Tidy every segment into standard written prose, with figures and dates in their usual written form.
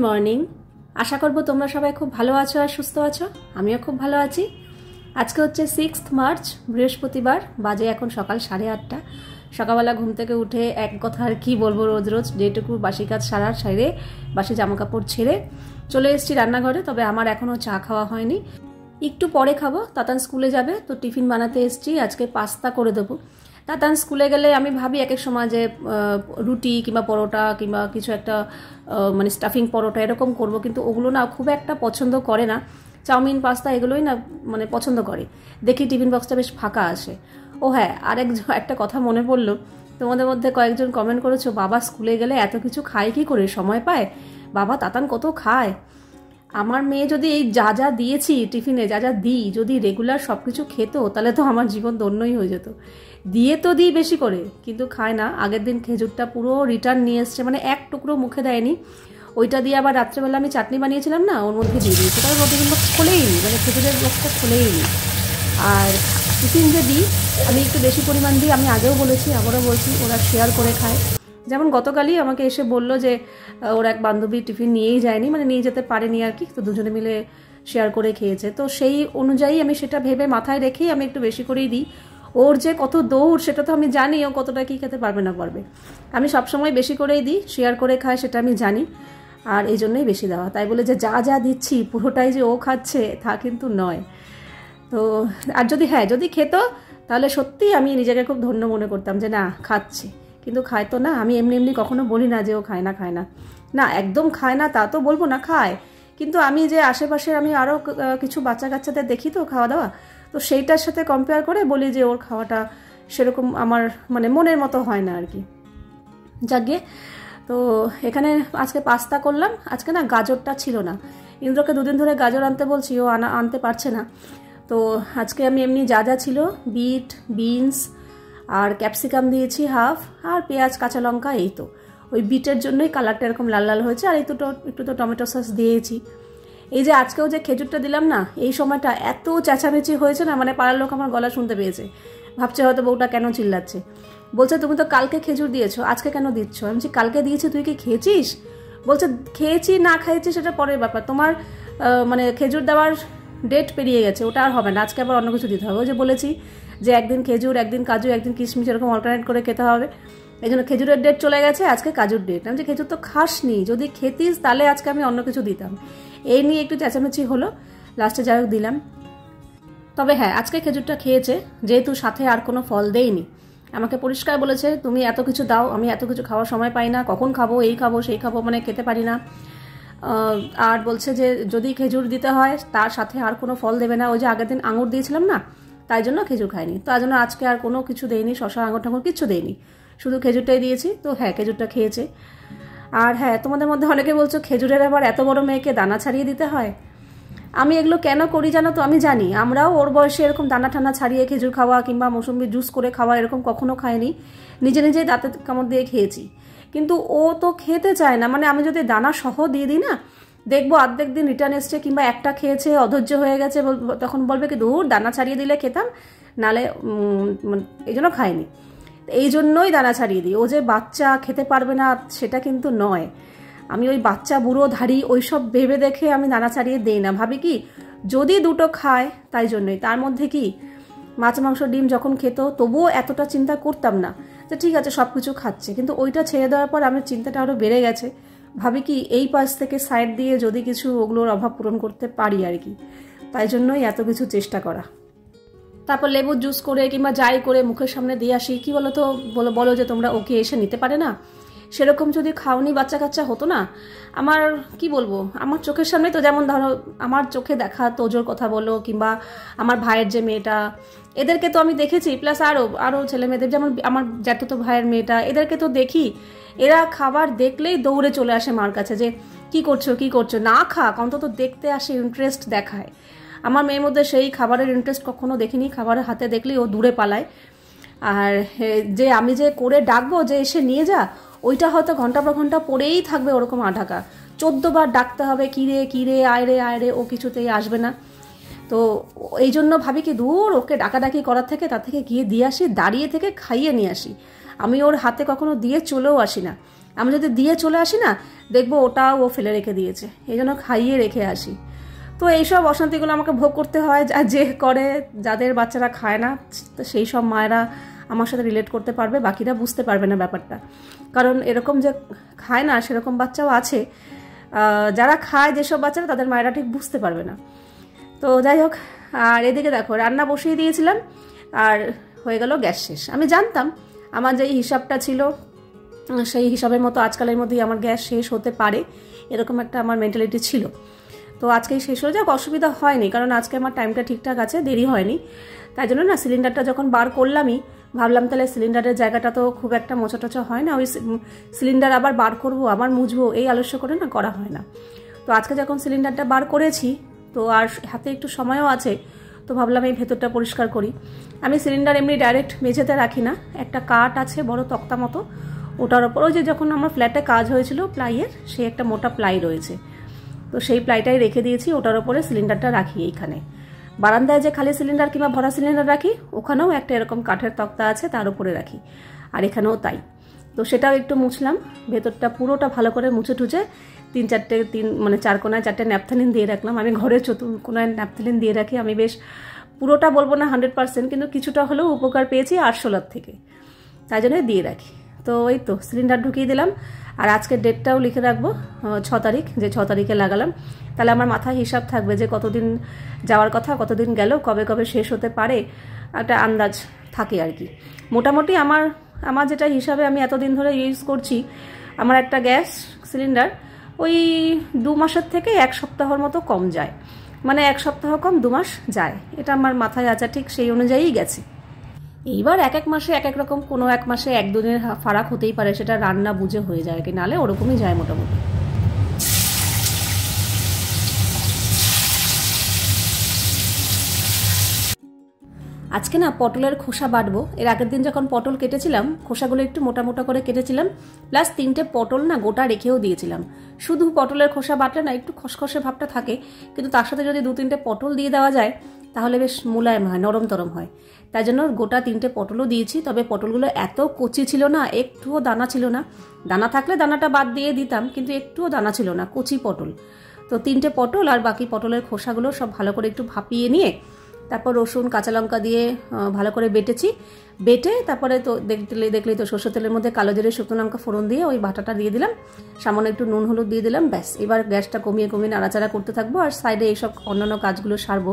Morning. আশা করব তোমরা সবাই খুব ভালো আছো আর সুস্থ আছো। আমিও খুব ভালো আছি। আজকে হচ্ছে 6 মার্চ, বৃহস্পতিবার। বাজে এখন সকাল 8:30। সকালবেলা ঘুম থেকে উঠে এক কথা আর কি বলবো, রোজ রোজ যেটুকু বাসি কাজ সেরে বাসি জামাকাপড় ছেড়ে চলে এসেছি রান্নাঘরে। তবে আমার এখনও চা খাওয়া হয়নি, একটু পরে খাবো। তাতান স্কুলে যাবে তো টিফিন বানাতে এসেছি। আজকে পাস্তা করে দেবো। তাতান স্কুলে গেলে আমি ভাবি এক এক সময় যে রুটি কিংবা পরোটা কিংবা কিছু একটা মানে স্টাফিং পরোটা এরকম করব, কিন্তু ওগুলো না খুব একটা পছন্দ করে না। চাউমিন পাস্তা এগুলোই না মানে পছন্দ করে। দেখি টিফিন বক্সটা বেশ ফাঁকা আসে। ও হ্যাঁ, একটা কথা মনে পড়লো, তোমাদের মধ্যে কয়েকজন কমেন্ট করেছো বাবা স্কুলে গেলে এত কিছু খায় কি করে, সময় পায়? বাবা তাতান কত খায়। আমার মেয়ে যদি এই যা যা দিয়েছি টিফিনে, যা যা দিই, যদি রেগুলার সব কিছু খেত তাহলে তো আমার জীবন ধন্যই হয়ে যেত। দিয়ে তো দিই বেশি করে, কিন্তু খায় না। আগের দিন খেজুরটা পুরো রিটার্ন নিয়ে এসছে, মানে এক টুকরো মুখে দেয়নি। ওইটা দিয়ে আবার রাত্রেবেলা আমি চাটনি বানিয়েছিলাম না, ওর মধ্যে দিয়ে দিয়েছি। তারপর ওর টিফিন বক্স খোলেই নি, মানে খেজুরের বক্সটা খোলেই নি। আর টিফিন যে দিই আমি একটু বেশি পরিমাণ দিই, আমি আগেও বলেছি আবারও বলছি, ওরা শেয়ার করে খায়। যেমন গতকালই আমাকে এসে বললো যে ওর এক বান্ধবী টিফিন নিয়েই যায়নি, মানে নিয়ে যেতে পারেনি আর কি, তো দুজনে মিলে শেয়ার করে খেয়েছে। তো সেই অনুযায়ী আমি সেটা ভেবে মাথায় রেখেই আমি একটু বেশি করেই দিই। ওর যে কত দৌড় সেটা তো আমি জানি, ও কতটা কী খেতে পারবে না পারবে। আমি সবসময় বেশি করেই দিই, শেয়ার করে খায় সেটা আমি জানি, আর এই জন্যই বেশি দেওয়া। তাই বলে যে যা যা দিচ্ছি পুরোটাই যে ও খাচ্ছে তা কিন্তু নয়। তো আর যদি খেত তাহলে সত্যিই আমি নিজেকে খুব ধন্য মনে করতাম যে না খাচ্ছে, কিন্তু খায় তো না। আমি এমনি এমনি কখনো বলি না যে ও খায় না না, একদম খায় না তা তো বলবো না, খায়। কিন্তু আমি যে আশেপাশে আমি আরও কিছু বাচ্চা কাচ্চাদের দেখি তো খাওয়া দাওয়া, তো সেইটার সাথে কম্পেয়ার করে বলি যে ওর খাওয়াটা সেরকম আমার মানে মনের মতো হয় না আর কি। যাকে তো এখানে আজকে পাস্তা করলাম। আজকে না গাজরটা ছিল না, ইন্দ্রকে দুদিন ধরে গাজর আনতে বলছি, ও আনতে পারছে না। তো আজকে আমি এমনি যা যা ছিল, বিট, বিনস আর ক্যাপসিকাম দিয়েছি হাফ, আর পেঁয়াজ কাঁচা লঙ্কা, এই তো। ওই বিটের জন্যই কালারটা এরকম লাল লাল হয়েছে। আর একটু তো টমেটো সস দিয়েছি। এই যে আজকেও যে খেজুরটা দিলাম না, এই সময়টা এত চেঁচামেচি হয়েছে না, মানে পাড়ার লোক আমার গলা শুনতে পেয়েছে। ভাবছে হয়তো বউটা কেন চিল্লাচ্ছে। বলছে তুমি তো কালকে খেজুর দিয়েছো, আজকে কেন দিচ্ছ? আমি বলছি কালকে দিয়েছি, তুই কি খেয়েছিস? বলছে খেয়েছি না খেয়েছি সেটা পরের ব্যাপার, তোমার মানে খেজুর দেওয়ার ডেট পেরিয়ে গেছে, ওটা আর হবে না, আজকে আবার অন্য কিছু দিতে হবে। ওই যে বলেছি যে একদিন খেজুর, একদিন কাজু, একদিন কিশমিশ, এরকম অল্টারনেট করে খেতে হবে। এই জন্য খেজুরের ডেট চলে গেছে, আজকে কাজুর ডেট। আমি যে খেজুর তো খাসনি, যদি খেতিস তাহলে আজকে আমি অন্য কিছু দিতাম। এই নিয়ে একটু চেঁচামেচি হলো, লাস্টে যাই হোক দিলাম। তবে হ্যাঁ, আজকে খেজুরটা খেয়েছে, যেহেতু সাথে আর কোনো ফল দেয়নি। আমাকে পরিষ্কার বলেছে তুমি এত কিছু দাও, আমি এত কিছু খাওয়ার সময় পাই না, কখন খাবো, এই খাবো সেই খাবো, মানে খেতে পারি না। আর বলছে যে যদি খেজুর দিতে হয় তার সাথে আর কোনো ফল দেবে না। ওই যে আগের দিন আঙুর দিয়েছিলাম না, তাই জন্য খেজুর খাইনি। তো তার জন্য আজকে আর কোনো কিছু দেয়নি, শশা আঙুর ঠাঙুর কিচ্ছু দেয়নি, শুধু খেজুরটাই দিয়েছি। তো হ্যাঁ, খেজুরটা খেয়েছে। আর হ্যাঁ, তোমাদের মধ্যে অনেকে বলছো খেজুরের আবার এত বড় মেয়েকে দানা ছাড়িয়ে দিতে হয়। আমি এগুলো কেন করি জানো তো? আমি জানি, আমরাও ওর বয়সে এরকম দানা টানা ছাড়িয়ে খেজুর খাওয়া কিংবা মৌসুম্বি জুস করে খাওয়া এরকম কখনো খাইনি। নিজে নিজেই দাঁতে কামড় দিয়ে খেয়েছি, কিন্তু ও তো খেতে চায় না। মানে আমি যদি দানা সহ দিয়ে দিই না, দেখবো অর্ধেক দিন রিটার্ন এসছে, কিংবা একটা খেয়েছে অধৈর্য হয়ে গেছে, তখন বলবে কি দূর দানা ছাড়িয়ে দিলে খেতাম, নালে এই জন্য খাইনি। এই জন্যই দানা ছাড়িয়ে দিই। ও যে বাচ্চা খেতে পারবে না সেটা কিন্তু নয়। আমি ওই বাচ্চা বুড়ো ধাড়ি ওইসব ভেবে দেখে আমি দানা ছাড়িয়ে দেই না। ভাবি কি যদি দুটো খায় তাই জন্যই। তার মধ্যে কি মাছ মাংস ডিম যখন খেত তবুও এতটা চিন্তা করতাম না যে ঠিক আছে সব কিছু খাচ্ছে, কিন্তু ওইটা ছেড়ে দেওয়ার পর আমার চিন্তাটা আরও বেড়ে গেছে। ভাবি কি এই পাশ থেকে সাইড দিয়ে যদি কিছু ওগুলোর অভাব পূরণ করতে পারি আর কি, তাই জন্যই এত কিছু চেষ্টা করা। তারপর লেবুর জুস করে কিংবা যাই করে মুখের সামনে দিয়ে আসি। কি বলো তো, বলো যে তোমরা ওকে এসে নিতে পারে না। সেরকম যদি খাওনি বাচ্চা কাচ্চা হতো না, আমার কি বলবো, আমার চোখের সামনে তো, যেমন ধরো আমার চোখে দেখা তোজোর কথা বলো কিংবা আমার ভাইয়ের যে মেয়েটা, এদেরকে তো আমি দেখেছি, প্লাস আরও ছেলে মেয়েদের, যেমন আমার জ্যাঠতো ভাইয়ের মেয়েটা, এদেরকে তো দেখি এরা খাবার দেখলেই দৌড়ে চলে আসে মার কাছে যে কি করছো, না খাক অন্তত দেখতে আসে, ইন্টারেস্ট দেখায়। আমার মেয়ের মধ্যে সেই খাবারের ইন্টারেস্ট কখনো দেখিনি, খাবারের হাতে দেখলেই ও দূরে পালায়। আর যে আমি যে করে ডাকবো যে এসে নিয়ে যা, ওইটা হয়তো ঘন্টা পর ঘন্টা পড়েই থাকবে ওরকম আঢাকা। 14 বার ডাকতে হবে কিরে আয় রে, ও কিছুতেই আসবে না। তো এই জন্য ভাবি কি দূর ওকে ডাকাডাকি করার থেকে তার থেকে গিয়ে দিয়ে আসি, দাঁড়িয়ে থেকে খাইয়ে নিয়ে আসি। আমি ওর হাতে কখনো দিয়ে চলেও আসি না। আমি যদি দিয়ে চলে আসি না, দেখবো ওটাও ও ফেলে রেখে দিয়েছে, এই জন্য খাইয়ে রেখে আসি। তো এইসব অশান্তিগুলো আমাকে ভোগ করতে হয়, যে করে, যাদের বাচ্চারা খায় না সেই সব মায়েরা আমার সাথে রিলেট করতে পারবে, বাকিরা বুঝতে পারবে না ব্যাপারটা। কারণ এরকম যে খায় না সেরকম বাচ্চাও আছে, যারা খায় যেসব বাচ্চারা, তাদের মায়েরা ঠিক বুঝতে পারবে না। তো যাই হোক, আর এদিকে দেখো রান্না বসিয়ে দিয়েছিলাম আর হয়ে গেল গ্যাস শেষ। আমি জানতাম আমার যেই হিসাবটা ছিল সেই হিসাবের মতো আজকালের মধ্যেই আমার গ্যাস শেষ হতে পারে, এরকম একটা আমার মেন্টালিটি ছিল। তো আজকেই শেষ হয়ে যাক, অসুবিধা হয়নি, কারণ আজকে আমার টাইমটা ঠিকঠাক আছে, দেরি হয়নি। তাই জন্য না সিলিন্ডারটা যখন বার করলামই ভাবলাম তাহলে সিলিন্ডারের জায়গাটা তো খুব একটা মোছাটোছা হয় না, ওই সিলিন্ডার আবার বার করবো আবার মুছবো এই আলস্য করে না করা হয় না। তো আজকে যখন সিলিন্ডারটা বার করেছি তো আর হাতে একটু সময়ও আছে, তো ভাবলাম এই ভেতরটা পরিষ্কার করি। আমি সিলিন্ডার এমনি ডাইরেক্ট মেঝেতে রাখি না, একটা কাঠ আছে বড় তক্তা মতো, ওটার ওপর ওই যে যখন আমার ফ্ল্যাটে কাজ হয়েছিল প্লাইয়ের, সেই একটা মোটা প্লাই রয়েছে, তো সেই প্লাইটাই রেখে দিয়েছি, ওটার ওপরে সিলিন্ডারটা রাখি। এইখানে বারান্দায় যে খালি সিলিন্ডার কিংবা ভরা সিলিন্ডার রাখি, ওখানেও একটা এরকম কাঠের তক্তা আছে, তার উপরে রাখি, আর এখানেও তাই। তো সেটাও একটু মুছলাম, ভেতরটা পুরোটা ভালো করে মুছে টুছে মানে 4 কোনায় 4টে ন্যাপথালিন দিয়ে রাখলাম। আমি ঘরের কোনায় ন্যাপথালিন দিয়ে রাখি। আমি বেশ পুরোটা বলবো না 100%, কিন্তু কিছুটা হলেও উপকার পেয়েছি আরশোলার থেকে, তাই জন্য দিয়ে রাখি। তো এই তো সিলিন্ডার ঢুকিয়ে দিলাম, আর আজকের ডেটটাও লিখে রাখবো 6 তারিখ, যে 6 তারিখে লাগালাম, তাহলে আমার মাথায় হিসাব থাকবে যে কতদিন যাওয়ার কথা, কতদিন গেল, কবে কবে শেষ হতে পারে, একটা আন্দাজ থাকে আর কি। মোটামুটি আমার যেটা হিসাবে আমি এতদিন ধরে ইউজ করছি, আমার একটা গ্যাস সিলিন্ডার ওই 2 মাসের থেকে 1 সপ্তাহর মতো কম যায়, মানে 1 সপ্তাহ কম 2 মাস যায়, এটা আমার মাথায় আছে, ঠিক সেই অনুযায়ীই গেছে। এইবার এক এক মাসে এক এক রকম, কোনো এক মাসে 1-2 দিনের ফারাক হতেই পারে, সেটা রান্না বুঝে হয়ে যায় কি, নাহলে ওরকমই যায় মোটামুটি। আজকে না পটলের খোসা বাটবো। এর আগের দিন যখন পটল কেটেছিলাম, খোসাগুলো একটু মোটা মোটা করে কেটেছিলাম, প্লাস 3টে পটল না গোটা রেখেও দিয়েছিলাম। শুধু পটলের খোসা বাটলে না একটু খসখসে ভাবটা থাকে, কিন্তু তার সাথে যদি 2-3টে পটল দিয়ে দেওয়া যায় তাহলে বেশ মোলায়েম হয়, নরম তরম হয়। তাই জন্য গোটা 3টে পটলও দিয়েছি। তবে পটলগুলো এত কচি ছিল না, একটুও দানা ছিল না। দানা থাকলে দানাটা বাদ দিয়ে দিতাম, কিন্তু একটুও দানা ছিল না, কচি পটল। তো 3টে পটল আর বাকি পটলের খোসাগুলো সব ভালো করে একটু ভাপিয়ে নিয়ে তারপর রসুন কাঁচা লঙ্কা দিয়ে ভালো করে বেটেছি। বেটে তারপরে তো দেখলেই তো সরষের তেলের মধ্যে কালো জিরে শুকনো লঙ্কা ফোড়ন দিয়ে ওই বাটাটা দিয়ে দিলাম, সামান্য একটু নুন হলুদ দিয়ে দিলাম, ব্যাস। এবার গ্যাসটা কমিয়ে কমিয়ে নাড়াচাড়া করতে থাকবো, আর সাইডে এইসব অন্যান্য কাজগুলো সারবো।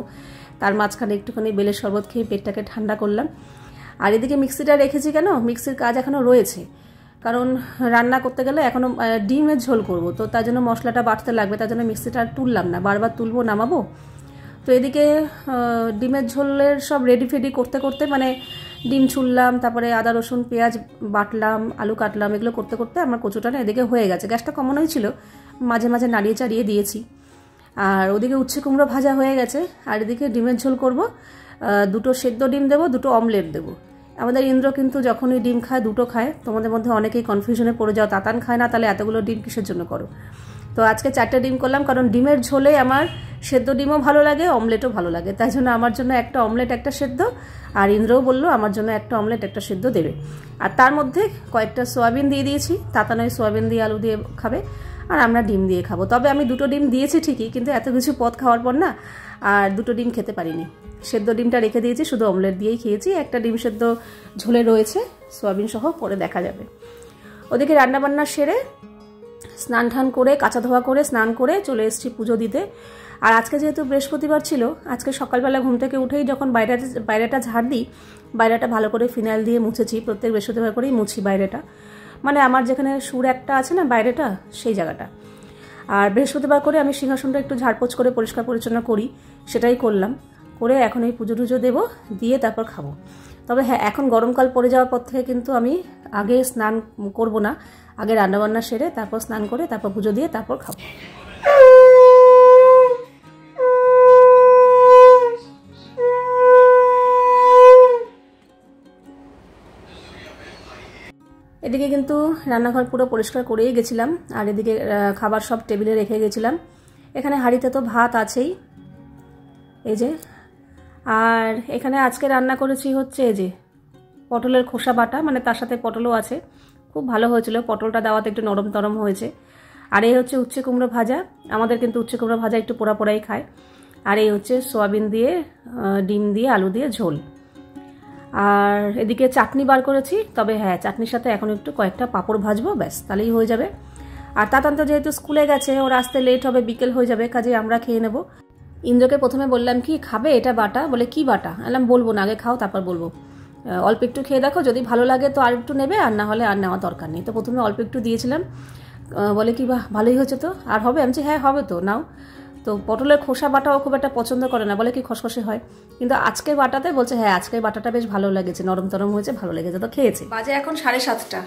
তার মাঝখানে একটুখানি বেলের শরবত খেয়ে পেটটাকে ঠান্ডা করলাম। আর এদিকে মিক্সিটা রেখেছি কেন, মিক্সির কাজ এখনও রয়েছে, কারণ রান্না করতে গেলে এখনও ডিমের ঝোল করব, তো তার জন্য মশলাটা বাটতে লাগবে, তার জন্য মিক্সিটা আর তুললাম না, বারবার তুলবো নামাবো। তো এদিকে ডিমের ঝোলের সব রেডি ফেডি করতে করতে, মানে ডিম ছুললাম, তারপরে আদা রসুন পেঁয়াজ বাটলাম, আলু কাটলাম, এগুলো করতে করতে আমার কচুটা না এদিকে হয়ে গেছে। গ্যাসটা কমানোই ছিল, মাঝে মাঝে নাড়িয়ে চাড়িয়ে দিয়েছি। আর ওদিকে উচ্ছে কুমড়ো ভাজা হয়ে গেছে, আর এদিকে ডিমের ঝোল করব। 2টো সেদ্ধ ডিম দেবো, 2টো অমলেট দেবো। আমাদের ইন্দ্র কিন্তু যখনই ডিম খায় 2টো খায়। তোমাদের মধ্যে অনেকেই কনফিউশনে পড়ে যাও, তাতান খায় না, তাহলে এতগুলো ডিম কিসের জন্য করো। তো আজকে 4টে ডিম করলাম, কারণ ডিমের ঝোলে আমার সেদ্ধ ডিমও ভালো লাগে, অমলেটও ভালো লাগে। তাই জন্য আমার জন্য একটা অমলেট একটা সেদ্ধ, আর ইন্দ্রও বললো আমার জন্য একটা অমলেট একটা সেদ্ধ দেবে। আর তার মধ্যে কয়েকটা সোয়াবিন দিয়ে দিয়েছি, তাতা নয় সোয়াবিন দিয়ে আলু দিয়ে খাবে, আর আমরা ডিম দিয়ে খাবো। তবে আমি 2টো ডিম দিয়েছি ঠিকই, কিন্তু এত কিছু পদ খাওয়ার পর না আর 2টো ডিম খেতে পারিনি। সেদ্ধ ডিমটা রেখে দিয়েছি, শুধু অমলেট দিয়েই খেয়েছি। একটা ডিম সেদ্ধ ঝোলে রয়েছে সোয়াবিন সহ, পরে দেখা যাবে। ওদিকে রান্নাবান্না সেরে স্নান টান করে কাঁচা ধোয়া করে স্নান করে চলে এসেছি পুজো দিতে। আর আজকে যেহেতু বৃহস্পতিবার ছিল, আজকে সকালবেলা ঘুম থেকে উঠেই যখন বাইরেটা ঝাড় দিই, বাইরেটা ভালো করে ফিনাইল দিয়ে মুছেছি। প্রত্যেক বৃহস্পতিবার করেই মুছি বাইরেটা, মানে আমার যেখানে সুর একটা আছে না বাইরেটা, সেই জায়গাটা। আর বৃহস্পতিবার করে আমি সিংহাসনটা একটু ঝাড়পোছ করে পরিষ্কার পরিচ্ছন্ন করি, সেটাই করলাম। করে এখন এই পুজো টুজো দেবো, দিয়ে তারপর খাবো। তবে হ্যাঁ, এখন গরমকাল পড়ে যাওয়ার পর থেকে কিন্তু আমি আগে স্নান করব না, আগে রান্নাবান্না সেরে তারপর স্নান করে তারপর পুজো দিয়ে তারপর খাবো। এদিকে কিন্তু রান্নাঘর পুরো পরিষ্কার করেই গেছিলাম, আর এদিকে খাবার সব টেবিলে রেখে গেছিলাম। এখানে হাঁড়িতে তো ভাত আছেই, এই যে। আর এখানে আজকে রান্না করেছি হচ্ছে এই যে পটলের খোসা বাটা, মানে তার সাথে পটলও আছে, খুব ভালো হয়েছিল, পটলটা দেওয়াতে একটু নরম তরম হয়েছে। আর এই হচ্ছে উচ্ছে কুমড়ো ভাজা, আমাদের কিন্তু উচ্ছে কুমড়ো ভাজা একটু পোড়া পোড়াই খায়। আর এই হচ্ছে সোয়াবিন দিয়ে ডিম দিয়ে আলু দিয়ে ঝোল। আর এদিকে চাটনি বার করেছি, তবে হ্যাঁ চাটনির সাথে এখন একটু কয়েকটা পাঁপড় ভাজবো, ব্যাস তাহলেই হয়ে যাবে। আর তাতান তো যেহেতু স্কুলে গেছে, ওর আসতে লেট হবে, বিকেল হয়ে যাবে, কাজে আমরা খেয়ে নেব। ইন্দ্রকে প্রথমে বললাম কি খাবে এটা বাটা, বলে কি বাটা, বললাম বলবো না, আগে খাও তারপর বলবো, অল্প একটু খেয়ে দেখো, যদি ভালো লাগে তো আর একটু নেবে, আর না হলে আর নেওয়া দরকার নেই। তো প্রথমে অল্প একটু দিয়েছিলাম, বলে কি বাহ ভালোই হচ্ছে তো, আর হবে, আমি বলছি হ্যাঁ হবে তো নাও। তো পটলের খোসা বাটাও খুব একটা পছন্দ করে না, বলে কি খসখসে হয়, কিন্তু আজকে বাটাতে বলছে হ্যাঁ আজকের বাটাটা বেশ ভালো লেগেছে, নরম তরম হয়েছে, ভালো লেগেছে, তো খেয়েছে। বাজে এখন 7:30।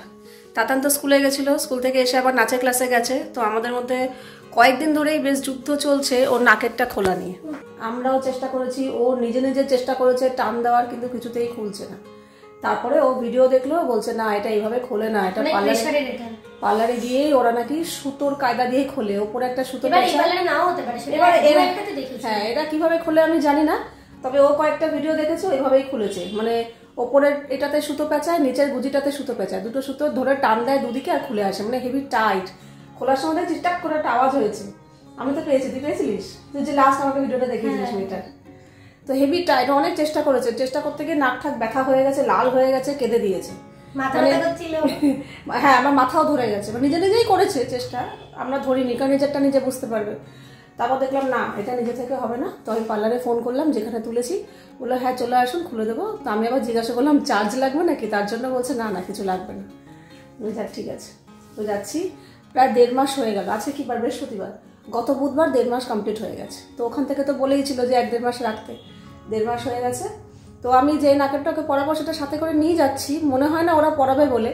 তাতান তো স্কুলে গেছিলো, স্কুল থেকে এসে আবার নাচের ক্লাসে গেছে। তো আমাদের মধ্যে কয়েকদিন ধরেই বেশ যুদ্ধ চলছে ওর নাকেরটা খোলা নিয়ে। আমরাও চেষ্টা করেছি, ও নিজে নিজে চেষ্টা করেছে টান দেওয়ার, কিন্তু কিছুতেই খুলছে না। তারপরে ও ভিডিও দেখলো, বলছে না এটা এইভাবে খোলে না, এটা পার্লারে দিয়েই ওরা নাকি সুতোর কায়দা দিয়ে খোলে, ওপরে একটা সুতো, হ্যাঁ এটা কিভাবে খোলে আমি জানি না, তবে ও কয়েকটা ভিডিও দেখেছে ওইভাবেই খুলেছে। মানে ওপরের এটাতে সুতো পেঁচায়, নিচের গুজিটাতে সুতো পেঁচায়, দুটো সুতো ধরে টান দেয় দুদিকে আর খুলে আসে, মানে হেভি টাইট। খোলার সময় দেখছি টাক করে একটা আওয়াজ হয়েছে, আমি তো পেয়েছি, তুই পেয়েছিলিস, তুই যে লাস্ট আমাকে ভিডিওটা দেখিয়েছিলিস মেয়েটার। তো হেভি টাইট, অনেক চেষ্টা করেছে, চেষ্টা করতে গিয়ে নাক ঠাক ব্যথা হয়ে গেছে, লাল হয়ে গেছে, কেঁদে দিয়েছে। হ্যাঁ আমার মাথাও ধরে গেছে, নিজে নিজেই করেছে চেষ্টা, আমরা ধরিনি, কারণ নিজেরটা নিজে বুঝতে পারবে। তারপর দেখলাম না এটা নিজে থেকে হবে না, তো আমি পার্লারে ফোন করলাম যেখানে তুলেছি, বললো হ্যাঁ চলে আসুন খুলে দেবো। তো আমি আবার জিজ্ঞাসা করলাম চার্জ লাগবে নাকি, তার জন্য বলছে না না কিছু লাগবে না। যাক ঠিক আছে, তো যাচ্ছি। প্রায় 1.5 মাস হয়ে গেল, আজকে কি বার, বৃহস্পতিবার, গত বুধবার 1.5 মাস কমপ্লিট হয়ে গেছে। তো ওখান থেকে তো বলেই ছিল যে 1-1.5 মাস রাখতে, 1.5 মাস হয়ে গেছে। তো আমি যে নাকেরটাকে পরাবো সেটা সাথে করে নিয়ে যাচ্ছি, মনে হয় না ওরা পরাবে বলে,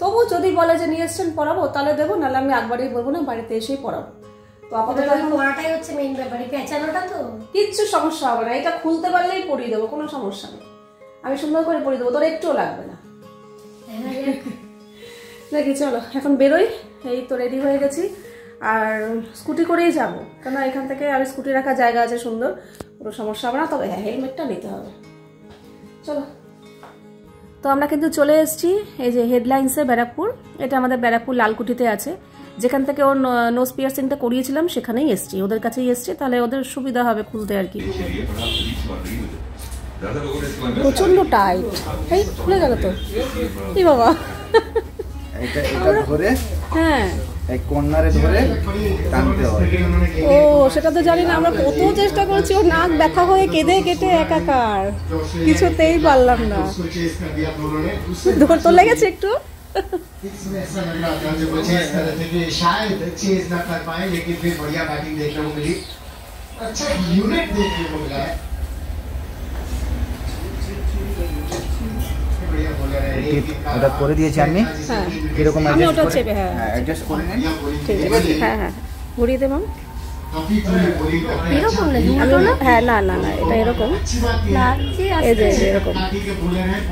তবু যদি বলে যে নিয়ে এসছেন পরাবো তাহলে দেবো, নাহলে আমি একবারই বলবো না, বাড়িতে এসেই পরাবো। তো আপাতত পরাটাই হচ্ছে মেইন ব্যাপার, পেঁচানোটা তো কিচ্ছু সমস্যা হবে না, এটা খুলতে পারলেই পরিয়ে দেবো, কোনো সমস্যা নেই, আমি সুন্দর করে পরিয়ে দেবো, তোর একটুও লাগবে না। দেখি চলো এখন বেরোই, এই তো রেডি হয়ে গেছি, আর স্কুটি করেই যাবো, কেন এখান থেকে আর স্কুটি রাখার জায়গা আছে সুন্দর, কোনো সমস্যা হবে না, তবে হ্যাঁ হেলমেটটা নিতে হবে। চলো, তো আমরা কিন্তু চলে এসেছি এই যে হেডলাইন্সে ব্যারাকপুর, এটা আমাদের ব্যারাকপুর লালকুঠিতে আছে, যেখান থেকে ওর নোজ পিয়ার্সিংটা করিয়েছিলাম সেখানেই এসেছি, ওদের কাছেই এসেছি, তাহলে ওদের সুবিধা হবে খুলতে আর কি। প্রচন্ড টাইট, এই খুলে গেল তো, কি বাবা, এটা ধরে হ্যাঁ এক কর্নারে ধরে টানতে হয়। ও সেটা তো জানি না, আমরা কত চেষ্টা করেছি, ও নাক ব্যথা হয়ে কেঁদে কেটে একাকার, কিছুতেই পারলাম না। ধরতে লেগেছে একটু, ওটা করে দিয়েছি আমি, কিরকম আমি ওটা চেপে হ্যাঁ অ্যাডজাস্ট করে নেন, ঠিক আছে, হ্যাঁ হ্যাঁ ঘুরিয়ে দেব এরকম নাকি, হ্যাঁ না না না এটা এরকম এই যে এরকম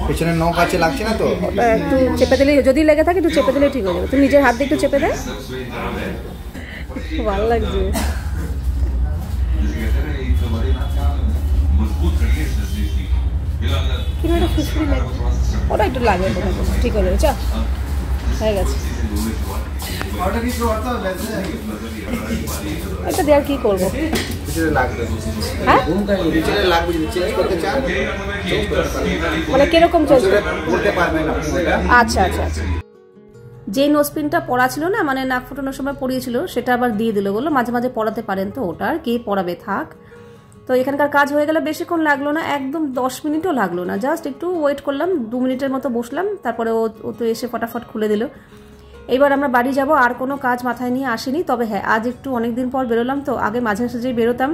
পেছনে নখ আছে, লাগছে না তো, ওটা একটু চেপে দিলে, যদি লেগে থাকে একটু চেপে দিলে ঠিক হয়ে যাবে, তুই নিজের হাত দিয়ে একটু চেপে দে, ভালো লাগছে। কিনা একটা ফুসফুরি লাগছে, ওটা একটু লাগবে, ঠিক হয়ে যাবে, চ হয়ে গেছে। এটা দিয়ে আর কি করবো, মানে কিরকম চলছে, আচ্ছা আচ্ছা আচ্ছা। যে নোজপিনটা পড়া ছিল না, মানে নাক ফুটানোর সময় পড়িয়েছিল, সেটা আবার দিয়ে দিল, বললো মাঝে মাঝে পড়াতে পারেন, তো ওটা আর কে পড়াবে থাক। তো এখানকার কাজ হয়ে গেলে বেশিক্ষণ লাগলো না, একদম 10 মিনিটও লাগলো না, জাস্ট একটু ওয়েট করলাম, 2 মিনিটের মতো বসলাম, তারপরে ও তো এসে ফটাফট খুলে দিল। এইবার আমরা বাড়ি যাব, আর কোনো কাজ মাথায় নিয়ে আসিনি, তবে হ্যাঁ আজ একটু অনেকদিন পর বেরোলাম, তো আগে মাঝে সাঝেই বেরোতাম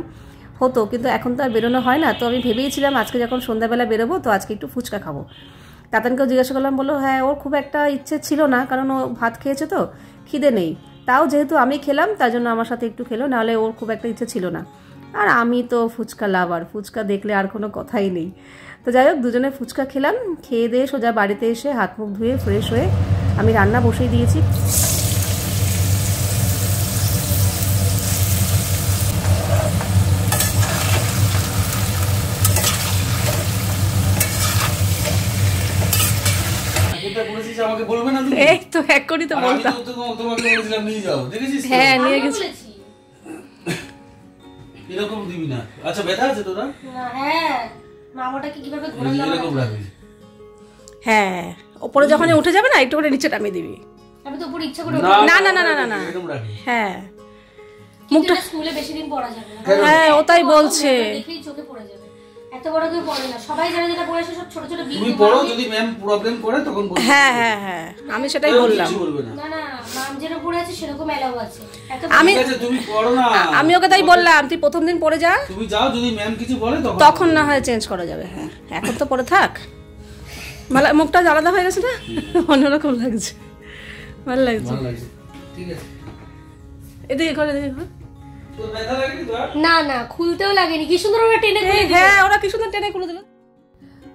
হতো, কিন্তু এখন তো আর বেরোনো হয় না। তো আমি ভেবেইছিলাম আজকে যখন সন্ধ্যাবেলা বেরোবো, তো আজকে একটু ফুচকা খাবো। তাতানকেও জিজ্ঞাসা করলাম, বললো হ্যাঁ ওর খুব একটা ইচ্ছে ছিল না, কারণ ও ভাত খেয়েছে তো খিদে নেই, তাও যেহেতু আমি খেলাম তার জন্য আমার সাথে একটু খেলো, নাহলে ওর খুব একটা ইচ্ছে ছিল না। আর আমি তো ফুচকা লাভার, ফুচকা দেখলে আর কোনো কথাই নেই। তো যাই হোক দুজনে ফুচকা খেলাম, খেয়ে দিয়ে সোজা বাড়িতে এসে হাত মুখ ধুয়ে ফ্রেশ হয়ে আমি রান্না বসিয়ে দিয়েছি। আমাকে বলবে না তুমি? এই তো এখনই তো বলতাম। আমি তো তোমাকে বলেছিলাম নিয়ে যাও, দেখেছিস তো? হ্যাঁ নিয়ে গেছি। এরকম দিবি না। আচ্ছা ব্যথা আছে তোরা? হ্যাঁ মামাটাকে কিভাবে ঘোরানো এরকম রাখবি। হ্যাঁ ওপরে যখন উঠে যাবে না একটু করে নিচে নামিয়ে দিবি। আমি তো উপরে ইচ্ছা করে না না না না না এরকম রাখবি। হ্যাঁ মুখটা স্কুলে বেশি দিন পড়া যাবে না। হ্যাঁ ও তাই বলছে। দেখেই চোখে পড়ে যাবে। এত বড় কেউ পড়ে না, সবাই যারা যেটা পড়ে সব ছোট ছোট তুমি পড়ো, যদি ম্যাম প্রবলেম করে তখন বলবে। হ্যাঁ হ্যাঁ হ্যাঁ আমি সেটাই বললাম। না না মাম যেটা পড়ে আছে সেরকম এলাও আছে। আমি ঠিক আছে তুমি পড়ো না। আমি ওকে তাই বললাম তুই প্রথম দিন পড়ে যা, তুমি যাও, যদি ম্যাম কিছু বলে তখন না হয় চেঞ্জ করা যাবে। হ্যাঁ এখন তো পড়ে থাক। ভালো মুখটা আলাদা হয়ে গেছে না, অন্যরকম লাগছে, ভালো লাগছে। ঠিক আছে এদিকে ঘরে এদিকে ঘর। তোর ব্যথা লাগেনি তো? না না খুলতেও লাগেনি, কি সুন্দর ওরা টেনে খুলে দিল। হ্যাঁ ওরা কি সুন্দর টেনে খুলে দিল।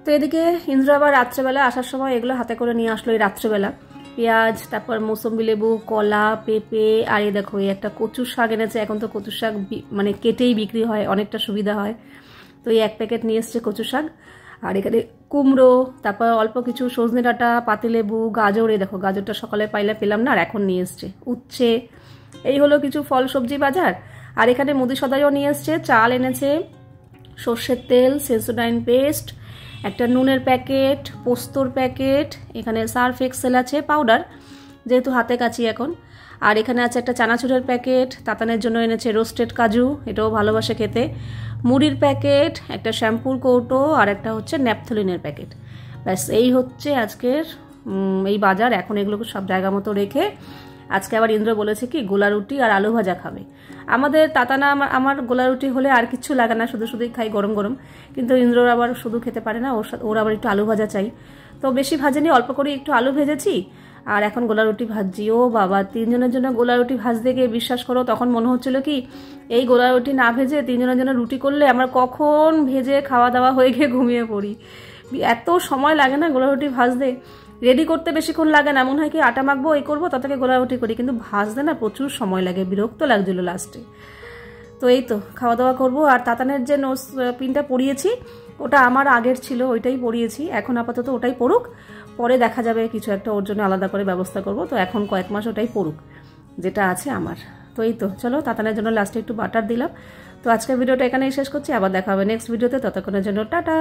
তো এদিকে ইন্দ্র আবার রাত্রেবেলা আসার সময় এগুলো হাতে করে নিয়ে আসলো। এই রাত্রেবেলা পেঁয়াজ, তারপর মৌসুম্বি লেবু, কলা, পেঁপে, আর এই দেখো এই একটা কচুর শাক এনেছে। এখন তো কচুর শাক মানে কেটেই বিক্রি হয়, অনেকটা সুবিধা হয়। তো এই 1 প্যাকেট নিয়ে এসছে কচু শাক। আর এখানে কুমড়ো, তারপর অল্প কিছু সজনে ডাঁটা, পাতিলেবু, গাজর। এই দেখো গাজরটা সকালে পাইলে পেলাম না আর এখন নিয়ে এসছে। উচ্ছে, এই হলো কিছু ফল সবজি বাজার। আর এখানে মুদি সদাইও নিয়ে এসছে। চাল এনেছে, সর্ষের তেল, সেন্সোডাইন পেস্ট, একটা নুনের প্যাকেট, পোস্তর প্যাকেট, এখানে সার্ফ এক্সেল আছে পাউডার, যেহেতু হাতে কাছি এখন। আর এখানে আছে একটা চানাচুরের প্যাকেট, তাতানের জন্য এনেছে রোস্টেড কাজু, এটাও ভালোবাসে খেতে, মুড়ির প্যাকেট, একটা শ্যাম্পুর কৌটো, আর একটা হচ্ছে ন্যাপথলিনের প্যাকেট। ব্যাস এই হচ্ছে আজকের এই বাজার। এখন এগুলোকে সব জায়গা মতো রেখে আজকে আবার ইন্দ্র বলেছে কি গোলা রুটি আর আলু ভাজা খাবে। আমাদের তাতানা আমার গোলা রুটি হলে আর কিচ্ছু লাগে না, শুধু শুধুই খাই গরম গরম, কিন্তু ইন্দ্রর আবার শুধু খেতে পারে না, ওর আবার একটু আলু ভাজা চাই। তো বেশি ভাজেনি, অল্প করে একটু আলু ভেজেছি আর এখন গোলা রুটি ভাজছি। ও বাবা, 3 জনের জন্য গোলা রুটি ভাজতে গিয়ে বিশ্বাস করো তখন মনে হচ্ছিল কি এই গোলা রুটি না ভেজে 3 জনের জন্য রুটি করলে আমার কখন ভেজে খাওয়া দাওয়া হয়ে গিয়ে ঘুমিয়ে পড়ি। এত সময় লাগে না গোলা রুটি ভাজতে, রেডি করতে বেশিক্ষণ লাগে না, মনে হয় কি আটা মাখবো এই করবো তাতে গোলা রুটি করি, কিন্তু ভাজতে না প্রচুর সময় লাগে, বিরক্ত লাগছিল লাস্টে। তো এই তো খাওয়া দাওয়া করবো। আর তাতানের যে নোজ পিনটা পরিয়েছি ওটা আমার আগের ছিল, ওইটাই পরিয়েছি। এখন আপাতত ওটাই পড়ুক, পরে দেখা যাবে কিছু একটা ওর জন্য আলাদা করে ব্যবস্থা করব। তো এখন কয়েক মাস ওটাই পড়ুক যেটা আছে আমার। তো এই তো চলো তাতানের জন্য লাস্টে একটু বাটার দিলাম। তো আজকের ভিডিওটা এখানেই শেষ করছি, আবার দেখা হবে নেক্সট ভিডিওতে। ততক্ষণের জন্য টাটা।